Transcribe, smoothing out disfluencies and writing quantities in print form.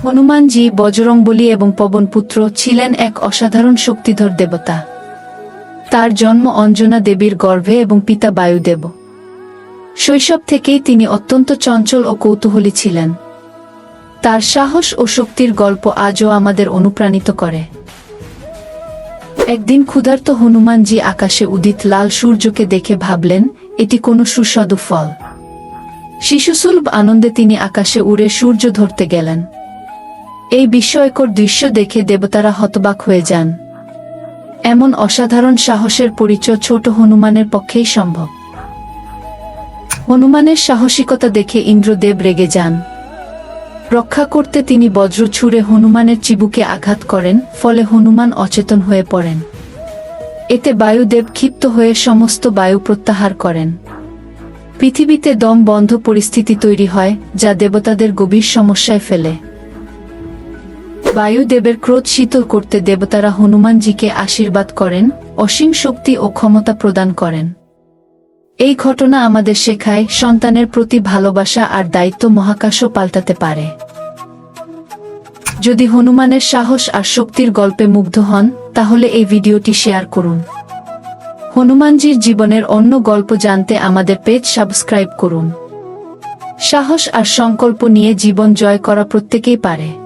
হনুমানজি বজরংবলী এবং পবনপুত্র ছিলেন এক অসাধারণ শক্তিধর দেবতা। তার জন্ম অঞ্জনা দেবীর গর্ভে এবং পিতা বায়ুদেব। শৈশব থেকেই তিনি অত্যন্ত চঞ্চল ও কৌতূহলী ছিলেন। তার সাহস ও শক্তির গল্প আজও আমাদের অনুপ্রাণিত করে। একদিন ক্ষুধার্ত হনুমানজি আকাশে উদিত লাল সূর্যকে দেখে ভাবলেন, এটি কোনো সুস্বাদু ফল। শিশুসুলভ আনন্দে তিনি আকাশে উড়ে সূর্য ধরতে গেলেন। এই বিস্ময়কর দৃশ্য দেখে দেবতারা হতবাক হয়ে যান। এমন অসাধারণ সাহসের পরিচয় ছোট হনুমানের পক্ষেই সম্ভব। হনুমানের সাহসিকতা দেখে ইন্দ্রদেব রেগে যান। রক্ষা করতে তিনি বজ্র ছুঁড়ে হনুমানের চিবুকে আঘাত করেন, ফলে হনুমান অচেতন হয়ে পড়েন। এতে বায়ুদেব ক্ষিপ্ত হয়ে সমস্ত বায়ু প্রত্যাহার করেন। পৃথিবীতে দম বন্ধ পরিস্থিতি তৈরি হয়, যা দেবতাদের গভীর সমস্যায় ফেলে। বায়ুদেবের ক্রোধ শীতল করতে দেবতারা হনুমানজিকে আশীর্বাদ করেন, অসীম শক্তি ও ক্ষমতা প্রদান করেন। এই ঘটনা আমাদের শেখায়, সন্তানের প্রতি ভালোবাসা আর দায়িত্ব মহাকাশও পাল্টাতে পারে। যদি হনুমানের সাহস আর শক্তির গল্পে মুগ্ধ হন, তাহলে এই ভিডিওটি শেয়ার করুন। হনুমানজির জীবনের অন্য গল্প জানতে আমাদের পেজ সাবস্ক্রাইব করুন। সাহস আর সংকল্প নিয়ে জীবন জয় করা প্রত্যেকেই পারে।